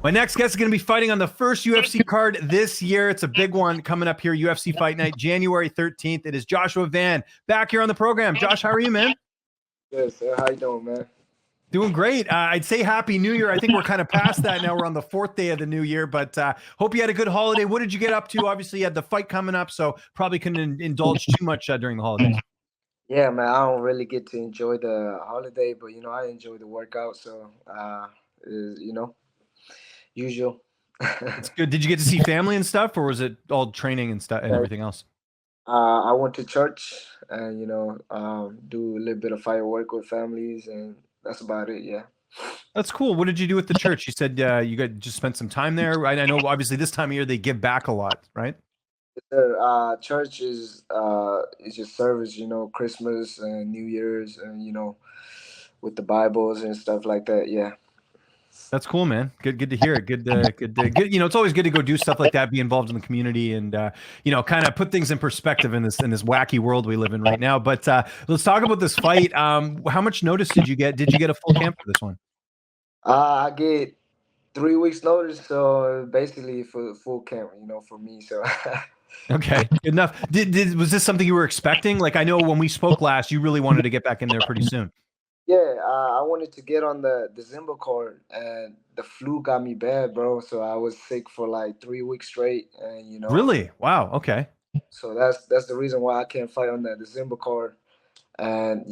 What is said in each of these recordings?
My next guest is going to be fighting on the first UFC card this year. It's a big one coming up here, UFC Fight Night, January 13th. It is Joshua Van back here on the program. Josh, how are you, man? Good, sir. How you doing, man? Doing great. I'd say Happy New Year. I think we're kind of past that now. We're on the fourth day of the new year, but hope you had a good holiday. What did you get up to? Obviously, you had the fight coming up, so probably couldn't indulge too much during the holidays. Yeah, man. I don't really get to enjoy the holiday, but I enjoy the workout. So, usual. That's good. Did you get to see family and stuff, or was it all training and stuff and everything else? I went to church and do a little bit of firework with families, and that's about it. Yeah. That's cool. What did you do with the church? You said you got just spent some time there, right? I know obviously this time of year they give back a lot, right? Church is just service, Christmas and New Year's, and with the Bibles and stuff like that. Yeah. That's cool, man. Good to hear it. Good. It's always good to go do stuff like that, be involved in the community, and kind of put things in perspective in this wacky world we live in right now. But let's talk about this fight. How much notice did you get? Did you get a full camp for this one? I get 3 weeks notice, so basically for full camp, for me. So. Okay, good enough. Was this something you were expecting? Like, I know when we spoke last, you really wanted to get back in there pretty soon. Yeah, I wanted to get on the December card, and the flu got me bad, bro. So I was sick for like 3 weeks straight, and Really? Wow. Okay. so that's the reason why I can't fight on the December card. And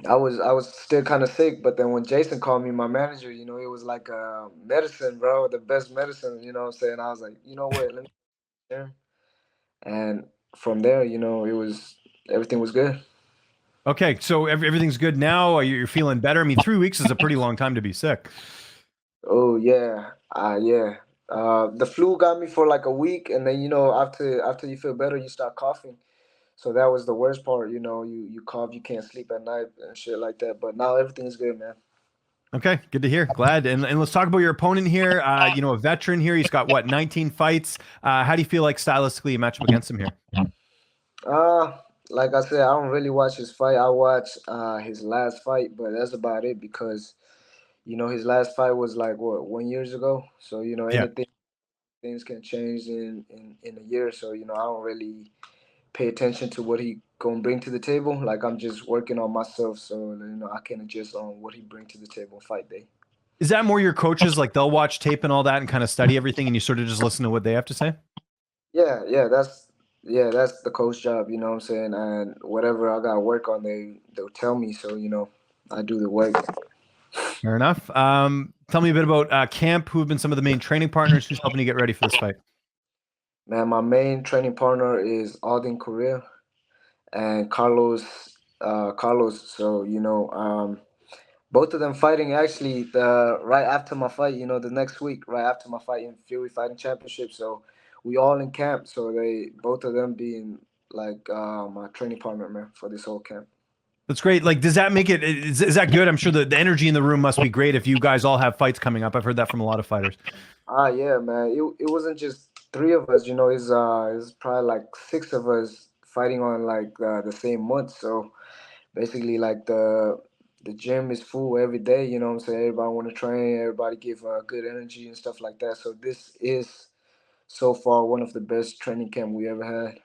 I was still kind of sick, but then when Jason called me, my manager, it was like medicine, bro, the best medicine. You know what I'm saying? I was like, you know what, let me there. And from there, it was everything was good. Okay, so everything's good now. You're feeling better. I mean, 3 weeks is a pretty long time to be sick. Oh yeah, yeah. The flu got me for like a week, and then after you feel better, you start coughing. So that was the worst part. You cough, you can't sleep at night and shit like that. But now everything's good, man. Okay, good to hear. Glad. And let's talk about your opponent here. A veteran here. He's got what, 19 fights. How do you feel like stylistically you match up against him here? Uh, like I said, I don't really watch his fight. I watch his last fight, but that's about it because his last fight was like what 1 years ago. So Yeah. anything things can change in a year. So I don't really pay attention to what he gonna bring to the table. Like I'm just working on myself, so I can adjust on what he bring to the table fight day. Is that more your coaches? Like they'll watch tape and all that and kind of study everything and you sort of just listen to what they have to say? Yeah, that's the coach job. You know what I'm saying? And whatever I got to work on, they'll tell me. So I do the work. Fair enough. Tell me a bit about camp. Who have been some of the main training partners? Who's helping you get ready for this fight? Man, my main training partner is Alden Correa and Carlos. Carlos. So both of them fighting actually right after my fight. The next week, right after my fight in Fury Fighting Championship. So we all in camp. So they both of them being like my training partner, man, for this whole camp. That's great. Like, does that make it, is that good? I'm sure the energy in the room must be great if you guys all have fights coming up. I've heard that from a lot of fighters. Yeah, man. It wasn't just three of us. It's probably like six of us fighting on like the same month. So basically, like the gym is full every day. You know what I'm saying? Everybody want to train. Everybody give good energy and stuff like that. So this is so far one of the best training camp we ever had.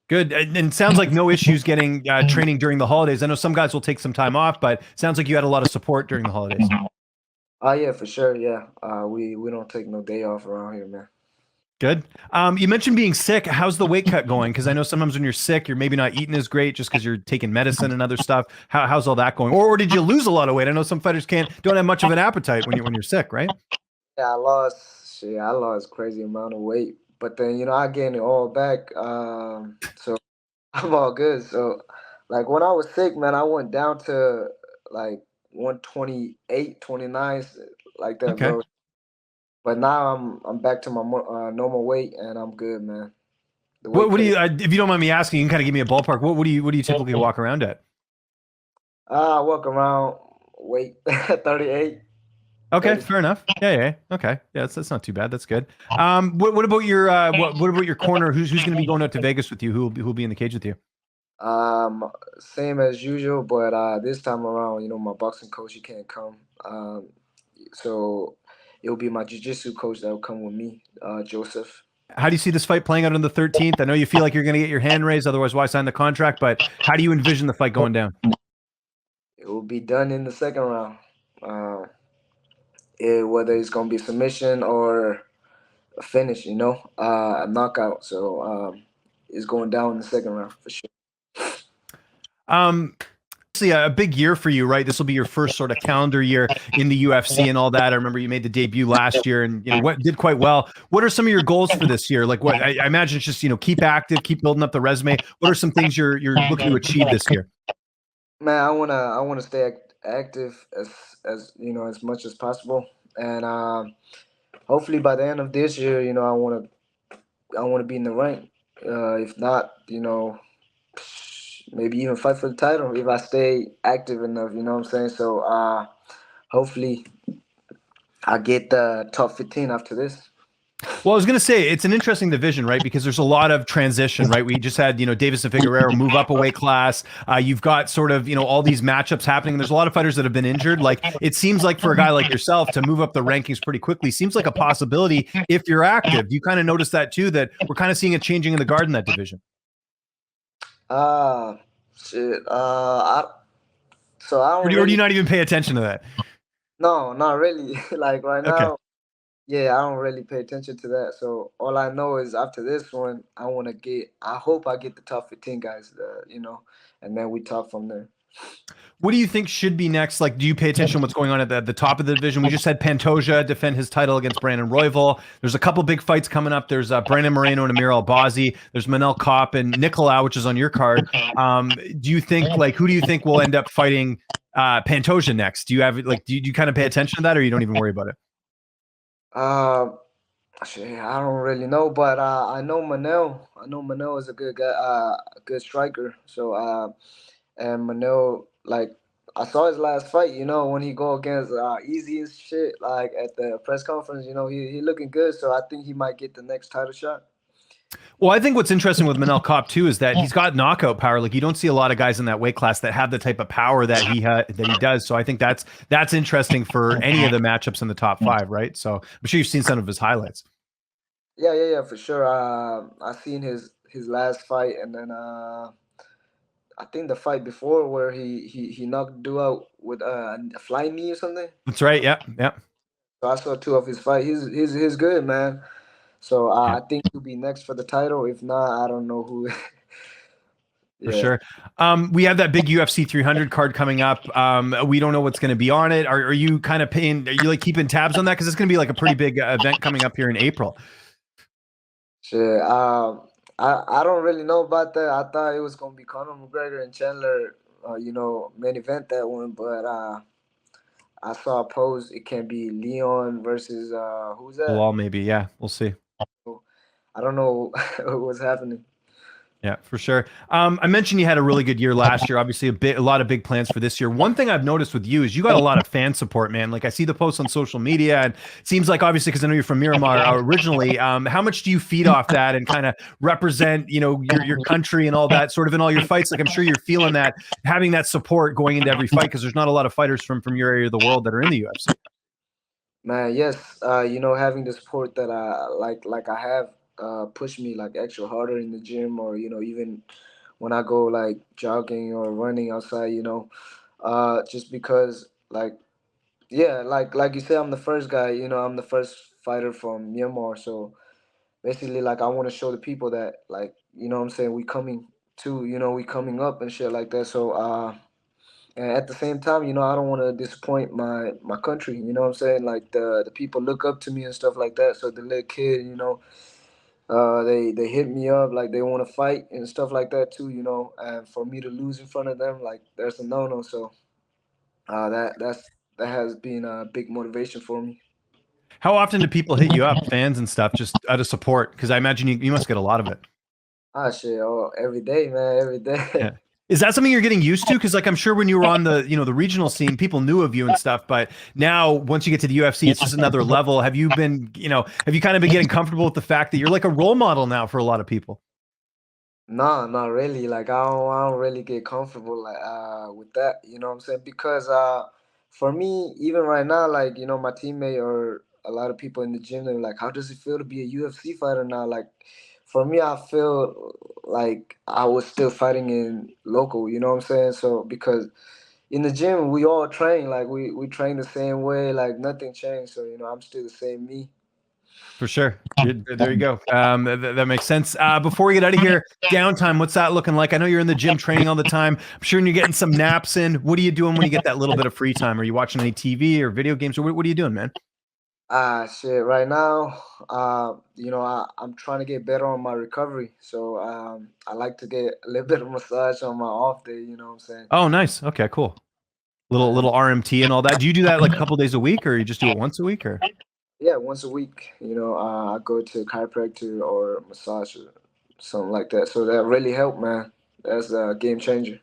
Good. And it sounds like no issues getting training during the holidays. I know some guys will take some time off, but it sounds like you had a lot of support during the holidays. Yeah, for sure. Yeah. We don't take no day off around here, man. Good. You mentioned being sick. How's the weight cut going? Because I know sometimes when you're sick, you're maybe not eating as great just because you're taking medicine and other stuff. How's all that going? Or did you lose a lot of weight? I know some fighters don't have much of an appetite when you're sick, right? Yeah, I lost crazy amount of weight, but then I gained it all back. So I'm all good. So like when I was sick, man, I went down to like 128, 29, like that, Okay. bro. But now I'm back to my normal weight, and I'm good, man. The weight What do cut. you, if you don't mind me asking, you can kind of give me a ballpark. What do you typically walk around at? I walk around weight 38, Okay, 30. fair enough. Yeah. Okay. Yeah, that's not too bad. That's good. What about your what about your corner? Who's going to be going out to Vegas with you? Who'll be in the cage with you? Same as usual, but this time around, my boxing coach he can't come. So it'll be my jiu-jitsu coach that will come with me, Joseph. How do you see this fight playing out on the 13th? I know you feel like you're going to get your hand raised, otherwise why sign the contract, but how do you envision the fight going down? It will be done in the second round. Whether it's gonna be submission or a finish, a knockout. So it's going down in the second round for sure. Obviously a big year for you, right? This will be your first sort of calendar year in the UFC and all that. I remember you made the debut last year and what did quite well. What are some of your goals for this year? Like what I imagine it's just keep active, keep building up the resume. What are some things you're looking to achieve this year? Man, I wanna stay active as much as possible, and hopefully by the end of this year, I wanna be in the rank. If not, maybe even fight for the title if I stay active enough. You know what I'm saying? So hopefully I get the top 15 after this. Well, I was going to say it's an interesting division, right? Because there's a lot of transition, right? We just had, Davis and Figueroa move up a weight class. You've got sort of, all these matchups happening. There's a lot of fighters that have been injured. Like it seems like for a guy like yourself to move up the rankings pretty quickly seems like a possibility if you're active. You kind of notice that too, that we're kind of seeing a changing in the guard in that division. Shit. So I don't. Or do you not even pay attention to that? No, not really. Like right Okay. now, yeah, I don't really pay attention to that. So all I know is after this one, I want to get. I hope I get the top 15 guys. And then we talk from there. What do you think should be next? Like, do you pay attention to what's going on at the top of the division? We just had Pantoja defend his title against Brandon Royval. There's a couple big fights coming up. There's Brandon Moreno and Amir Albazi. There's Manel Kopp and Nicolau, which is on your card. Do you think, who do you think will end up fighting Pantoja next? Do you have, do you kind of pay attention to that or you don't even worry about it? Shit, I don't really know, but I know Manel. I know Manel is a good guy, a good striker. So and Manel, like I saw his last fight, when he go against Easy and shit, like at the press conference, he looking good. So I think he might get the next title shot. Well, I think what's interesting with Manel Kopp too is that he's got knockout power. Like you don't see a lot of guys in that weight class that have the type of power that he does. So I think that's interesting for any of the matchups in the top 5, right? So I'm sure you've seen some of his highlights. Yeah, for sure. I seen his last fight, and then I think the fight before where he knocked dude out with a flying knee or something. That's right. Yeah. So I saw 2 of his fight. He's good, man. So Yeah. I think he'll be next for the title. If not, I don't know who. For sure. We have that big UFC 300 card coming up. We don't know what's going to be on it. Are you kind of paying? Are you like keeping tabs on that? Because it's going to be like a pretty big event coming up here in April. Shit. I don't really know about that. I thought it was gonna be Conor McGregor and Chandler. Main event that one, but I saw a post. It can be Leon versus who's that? Well, maybe. Yeah, we'll see. I don't know what's happening. Yeah, for sure. I mentioned you had a really good year last year. Obviously, a lot of big plans for this year. One thing I've noticed with you is you got a lot of fan support, man. Like I see the posts on social media, and it seems like obviously because I know you're from Myanmar originally. How much do you feed off that and kind of represent, your country and all that, sort of in all your fights? Like I'm sure you're feeling that, having that support going into every fight because there's not a lot of fighters from your area of the world that are in the UFC. Man, yes. Having the support that I like I have. Push me like extra harder in the gym, or even when I go like jogging or running outside, just because like like you said, I'm the first guy, I'm the first fighter from Myanmar. So basically, like I want to show the people that, like, what I'm saying, we coming to, we coming up and shit like that. So and at the same time, I don't want to disappoint my country, what I'm saying, like the people look up to me and stuff like that. So the little kid, they hit me up like they want to fight and stuff like that too, and for me to lose in front of them, like there's a no. So that has been a big motivation for me. How often do people hit you up, fans and stuff, just out of support? Because I imagine you must get a lot of it. Shit, every day, man, every day. Yeah. Is that something you're getting used to? Because like I'm sure when you were on the the regional scene, people knew of you and stuff. But now once you get to the UFC, it's just another level. Have you been have you kind of been getting comfortable with the fact that you're like a role model now for a lot of people? No, not really. Like I don't really get comfortable like with that. You know what I'm saying? Because for me, even right now, like my teammate or a lot of people in the gym. They're like, "How does it feel to be a UFC fighter now?" Like, for me, I feel like I was still fighting in local. You know what I'm saying? So because in the gym we all train like we train the same way. Like nothing changed. So I'm still the same me. For sure. There you go. That makes sense. Before we get out of here, downtime, what's that looking like? I know you're in the gym training all the time. I'm sure you're getting some naps in. What are you doing when you get that little bit of free time? Are you watching any TV or video games, or what are you doing, man? Shit. Right now, I'm trying to get better on my recovery. So I like to get a little bit of massage on my off day. You know what I'm saying? Oh, nice. Okay, cool. Little And RMT and all that. Do you do that like a couple days a week, or you just do it once a week, or? yeah, once a week. I go to chiropractor or massage or something like that. So that really helped, man. That's a game changer.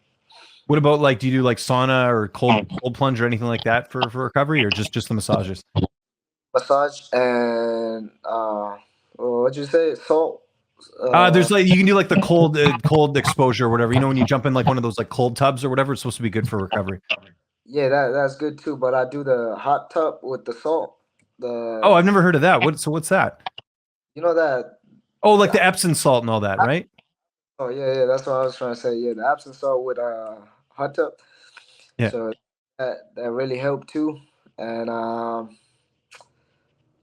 What about like, do you do like sauna or cold plunge or anything like that for recovery, or just the massages? Massage and what'd you say? Salt. There's like, you can do like the cold exposure or whatever. You know, when you jump in like one of those like cold tubs or whatever, it's supposed to be good for recovery. Yeah, that's good too. But I do the hot tub with the salt. Oh, The I've never heard of that. What's that? you know that. Oh, like the Epsom salt and all that, right? Oh yeah, that's what I was trying to say. Yeah, the Epsom salt with hot tub. Yeah. So that really helped too. And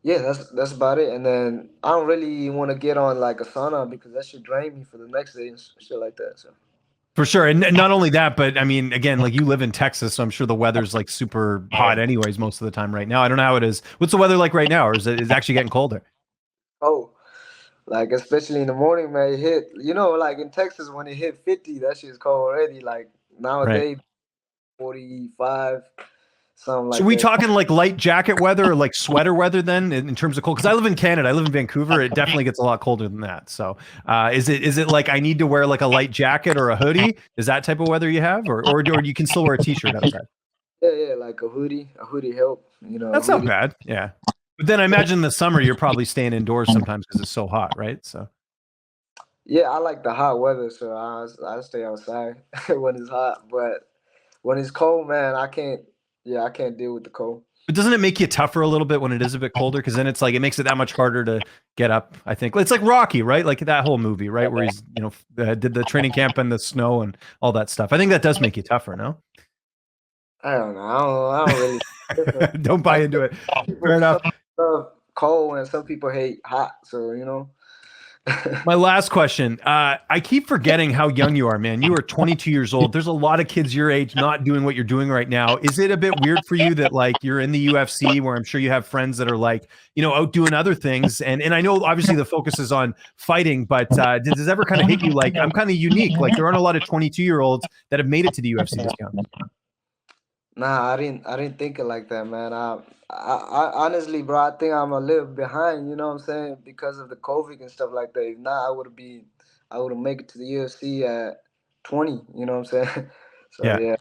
yeah, that's about it. And then I don't really want to get on like a sauna because that should drain me for the next day and shit like that. So For sure. And not only that, but I mean, again, like you live in Texas, so I'm sure the weather's like super hot anyways most of the time right now. I don't know how it is. What's the weather like right now? Or is it actually getting colder? oh, like especially in the morning, man, it hit. Like in Texas when it hit 50, that shit's cold already. Like Right. nowadays 45, something So like we that. talking like light jacket weather or like sweater weather then in terms of cold? Because I live in Canada, I live in Vancouver. It definitely gets a lot colder than that. So is it like I need to wear like a light jacket or a hoodie? Is that type of weather you have, or you can still wear a t-shirt outside? Yeah, yeah, like a hoodie. A hoodie help. A That's not hoodie. bad. Yeah. But then I imagine in the summer you're probably staying indoors sometimes because it's so hot, right? So. Yeah, I like the hot weather, so I stay outside when it's hot. But when it's cold, man, I can't. Yeah, I can't deal with the cold. But doesn't it make you tougher a little bit when it is a bit colder? Because then it's like it makes it that much harder to get up. I think it's like Rocky, right? Like that whole movie, right, where he's did the training camp in the snow and all that stuff. I think that does make you tougher. No, I don't know. I don't really. don't buy into it. Fair Some enough. people love cold and some people hate hot. So. My last question. I keep forgetting how young you are, man. You are 22 years old. There's a lot of kids your age not doing what you're doing right now. Is it a bit weird for you that like you're in the UFC where I'm sure you have friends that are like, out doing other things? And I know obviously the focus is on fighting, but does it ever kind of hit you like I'm kind of unique? Like there aren't a lot of 22-year-olds that have made it to the UFC this count. Nah, I didn't think it like that, man. I honestly, bro, I think I'm a little behind. You know what I'm saying? Because of the COVID and stuff like that. If not, I would have made it to the UFC at 20. You know what I'm saying? So Yeah. yeah.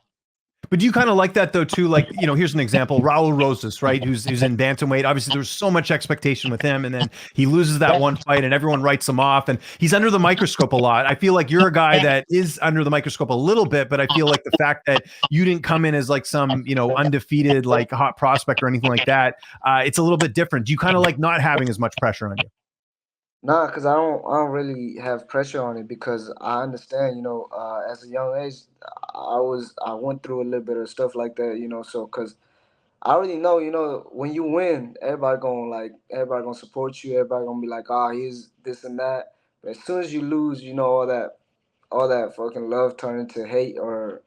But do you kind of like that though too? Like, here's an example: Raul Rosas, right? Who's in bantamweight. Obviously, there's so much expectation with him, and then he loses that one fight, and everyone writes him off, and he's under the microscope a lot. I feel like you're a guy that is under the microscope a little bit, but I feel like the fact that you didn't come in as like some undefeated like hot prospect or anything like that, it's a little bit different. Do you kind of like not having as much pressure on you? Nah, cause I don't really have pressure on it because I understand. As a young age, I went through a little bit of stuff like that. So cause I already know, when you win, everybody gonna support you. Everybody gonna be like, he's this and that. But as soon as you lose, all that fucking love turn into hate or,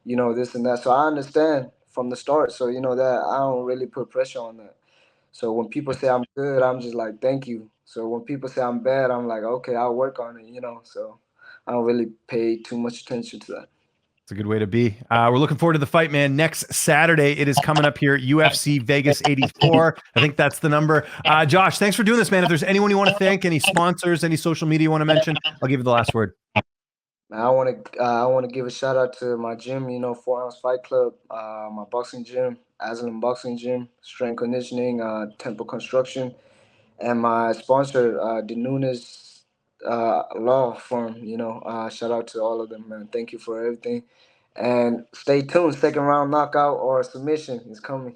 this and that. So I understand from the start. So that I don't really put pressure on that. So when people say I'm good, I'm just like, thank you. So when people say I'm bad, I'm like, okay, I'll work on it. So I don't really pay too much attention to that. It's a good way to be. We're looking forward to the fight, man. Next Saturday, it is coming up here, UFC Vegas 84. I think that's the number. Josh, thanks for doing this, man. If there's anyone you want to thank, any sponsors, any social media you want to mention, I'll give you the last word. I want to give a shout out to my gym, 4 Ounce Fight Club, my boxing gym, Aslan Boxing Gym, Strength Conditioning, Temple Construction, and my sponsor, the Nunes Law Firm. Shout out to all of them, man. Thank you for everything, and stay tuned. Second round knockout or submission is coming.